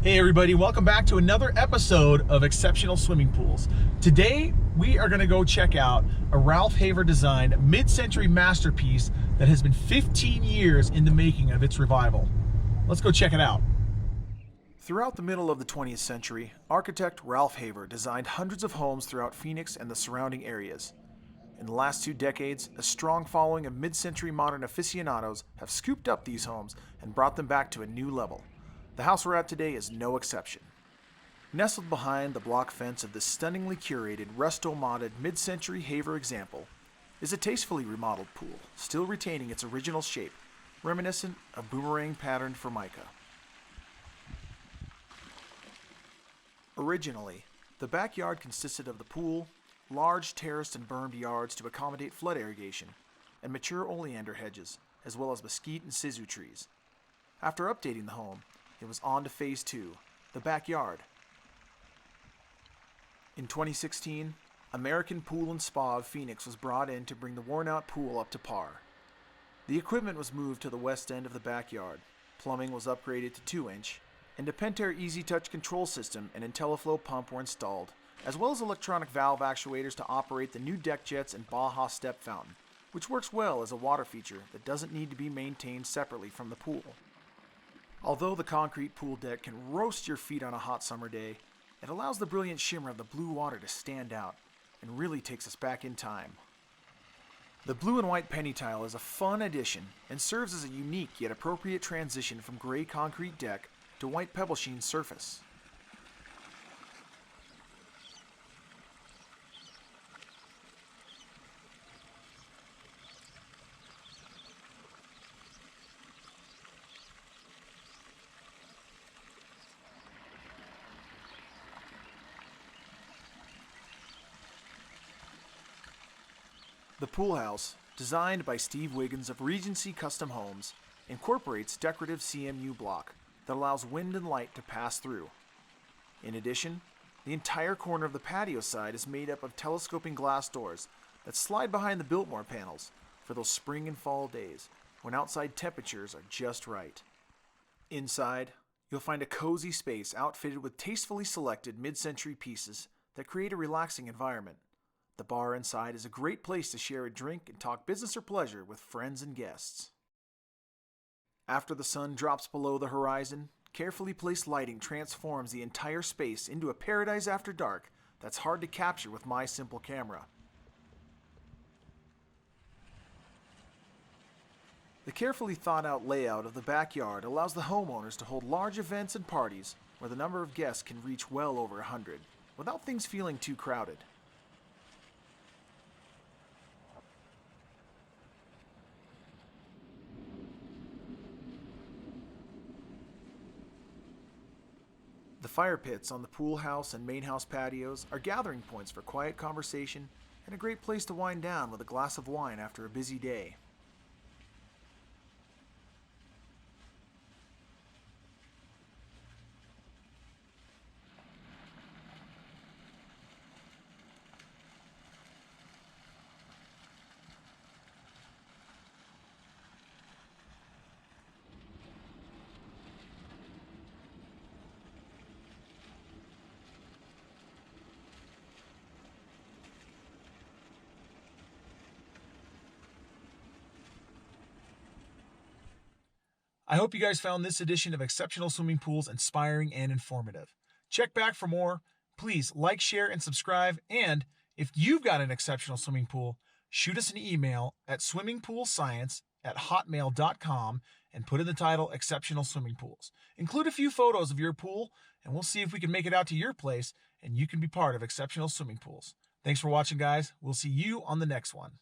Hey everybody, welcome back to another episode of Exceptional Swimming Pools. Today we are going to go check out a Ralph Haver designed mid-century masterpiece that has been 15 years in the making of its revival. Let's go check it out. Throughout the middle of the 20th century, architect Ralph Haver designed hundreds of homes throughout Phoenix and the surrounding areas. In the last 2 decades, a strong following of mid-century modern aficionados have scooped up these homes and brought them back to a new level. The house we're at today is no exception. Nestled behind the block fence of this stunningly curated, resto-modded mid-century Haver example is a tastefully remodeled pool, still retaining its original shape, reminiscent of boomerang-patterned formica. Originally, the backyard consisted of the pool, large terraced and bermed yards to accommodate flood irrigation, and mature oleander hedges, as well as mesquite and sisu trees. After updating the home, it was on to Phase 2, the backyard. In 2016, American Pool and Spa of Phoenix was brought in to bring the worn-out pool up to par. The equipment was moved to the west end of the backyard, plumbing was upgraded to 2-inch, and a Pentair Easy Touch control system and IntelliFlow pump were installed, as well as electronic valve actuators to operate the new deck jets and Baja step fountain, which works well as a water feature that doesn't need to be maintained separately from the pool. Although the concrete pool deck can roast your feet on a hot summer day, it allows the brilliant shimmer of the blue water to stand out and really takes us back in time. The blue and white penny tile is a fun addition and serves as a unique yet appropriate transition from gray concrete deck to white pebble sheen surface. The pool house, designed by Steve Wiggins of Regency Custom Homes, incorporates decorative CMU block that allows wind and light to pass through. In addition, the entire corner of the patio side is made up of telescoping glass doors that slide behind the Biltmore panels for those spring and fall days when outside temperatures are just right. Inside, you'll find a cozy space outfitted with tastefully selected mid-century pieces that create a relaxing environment. The bar inside is a great place to share a drink and talk business or pleasure with friends and guests. After the sun drops below the horizon, carefully placed lighting transforms the entire space into a paradise after dark that's hard to capture with my simple camera. The carefully thought out layout of the backyard allows the homeowners to hold large events and parties where the number of guests can reach well over 100 without things feeling too crowded. The fire pits on the pool house and main house patios are gathering points for quiet conversation and a great place to wind down with a glass of wine after a busy day. I hope you guys found this edition of Exceptional Swimming Pools inspiring and informative. Check back for more. Please like, share, and subscribe. And if you've got an exceptional swimming pool, shoot us an email at swimmingpoolscience@hotmail.com and put in the title Exceptional Swimming Pools. Include a few photos of your pool, and we'll see if we can make it out to your place, and you can be part of Exceptional Swimming Pools. Thanks for watching, guys. We'll see you on the next one.